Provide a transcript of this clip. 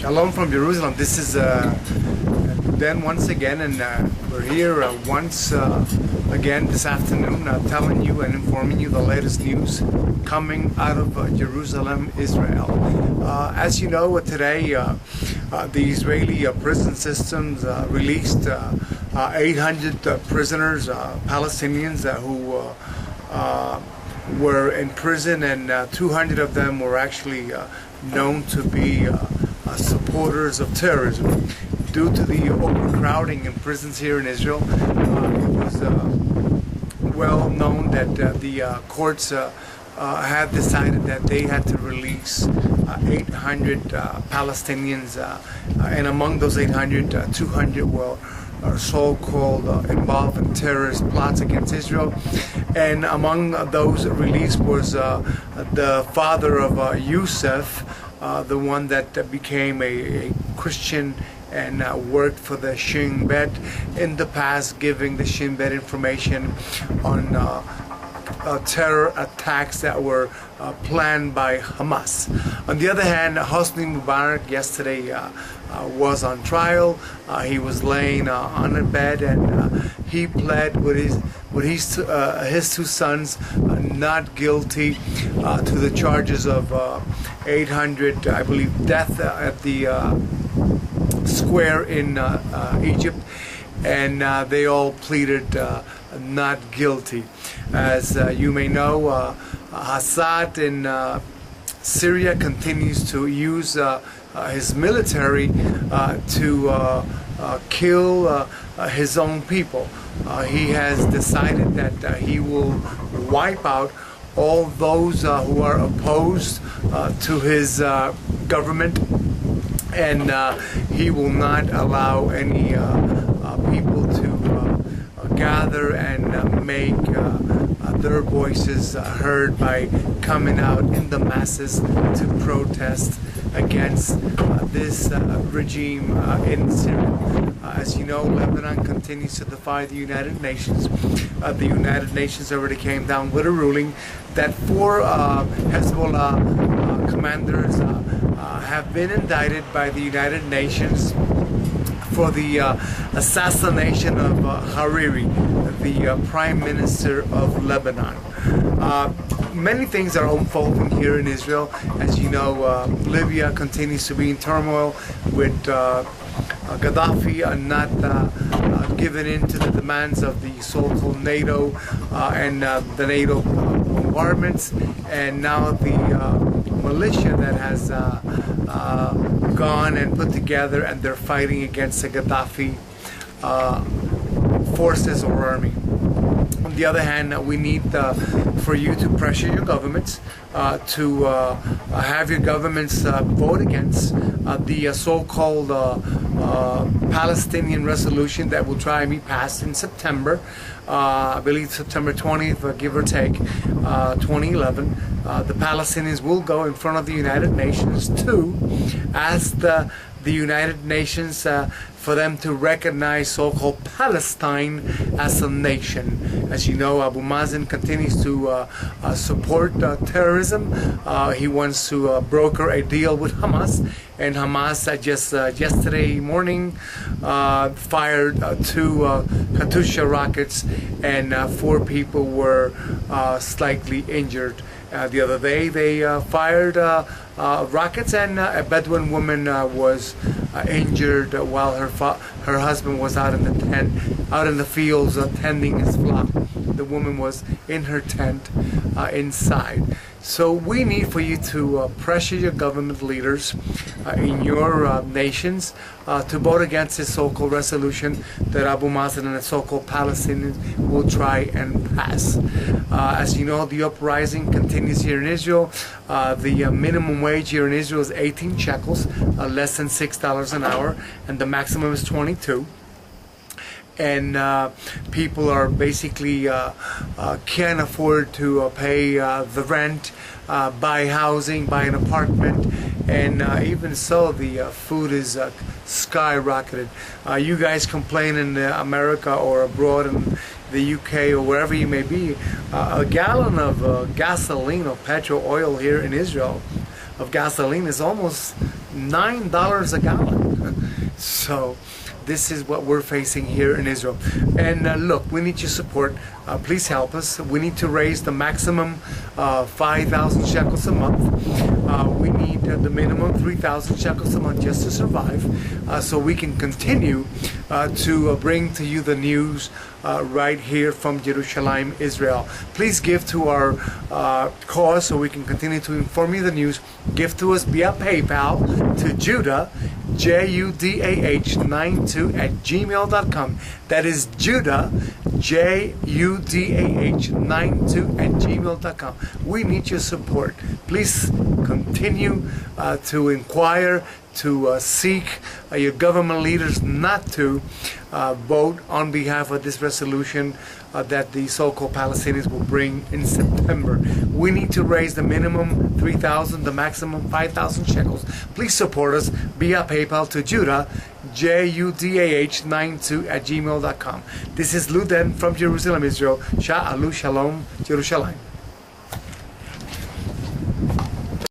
Shalom from Jerusalem. This is Dan once again, and we're here once again this afternoon telling you and informing you the latest news coming out of Jerusalem, Israel. As you know, today the Israeli prison systems released 800 prisoners, Palestinians who were in prison, and 200 of them were actually known to be supporters of terrorism. Due to the overcrowding in prisons here in Israel, it was well known that the courts had decided that they had to release 800 Palestinians, and among those 800, 200 were so-called involved in terrorist plots against Israel. And among those released was the father of Yusuf, the one that became a Christian and worked for the Shin Bet in the past, giving the Shin Bet information on terror attacks that were planned by Hamas. On the other hand, Hosni Mubarak yesterday was on trial. He was laying on a bed, and he pled with his two sons not guilty to the charges of 800, I believe, death at the square in Egypt, and they all pleaded not guilty. As you may know, Assad in Syria continues to use his military to kill his own people. He has decided that he will wipe out all those who are opposed to his government, and he will not allow any people to gather and make their voices heard by coming out in the masses to protest against this regime in Syria. As you know, Lebanon continues to defy the United Nations. The United Nations already came down with a ruling that 4 Hezbollah commanders have been indicted by the United Nations for the assassination of Hariri, the Prime Minister of Lebanon. Many things are unfolding here in Israel. As you know, Libya continues to be in turmoil with Gaddafi not giving in to the demands of the so-called NATO and the NATO bombardments, and now the militia that has gone and put together, and they're fighting against the Gaddafi forces or army. On the other hand, we need for you to pressure your governments to have your governments vote against the so-called Palestinian resolution that will try and be passed in September. I believe September 20th, give or take, 2011. The Palestinians will go in front of the United Nations to ask the United Nations for them to recognize so-called Palestine as a nation. As you know, Abu Mazen continues to support terrorism. He wants to broker a deal with Hamas, and Hamas just yesterday morning fired 2 Katyusha rockets, and 4 people were slightly injured. The other day they fired rockets, and a Bedouin woman was injured while her husband was out in the fields tending his flock. The woman was in her tent inside. So we need for you to pressure your government leaders in your nations to vote against this so-called resolution that Abu Mazen and the so-called Palestinians will try and pass. As you know, the uprising continues here in Israel. The minimum wage here in Israel is 18 shekels, less than $6 an hour, and the maximum is 22. And people are basically can't afford to pay the rent, buy housing, buy an apartment, and even so, the food is skyrocketed. You guys complain in America or abroad in the UK or wherever you may be, a gallon of gasoline or petrol oil here in Israel of gasoline is almost $9 a gallon. So this is what we're facing here in Israel. And look, we need your support. Please help us. We need to raise the maximum 5,000 shekels a month. We need the minimum 3,000 shekels a month just to survive, so we can continue to bring to you the news right here from Jerusalem, Israel. Please give to our cause so we can continue to inform you the news. Give to us via PayPal to Judah, judah92@gmail.com. That is Judah, judah92@gmail.com. We need your support. Please continue to inquire, to seek your government leaders not to vote on behalf of this resolution that the so-called Palestinians will bring in September. We need to raise the minimum 3,000, the maximum 5,000 shekels. Please support us via PayPal to Judah, judah92@gmail.com. This is Luden from Jerusalem, Israel. Sha'alu Shalom, Jerusalem.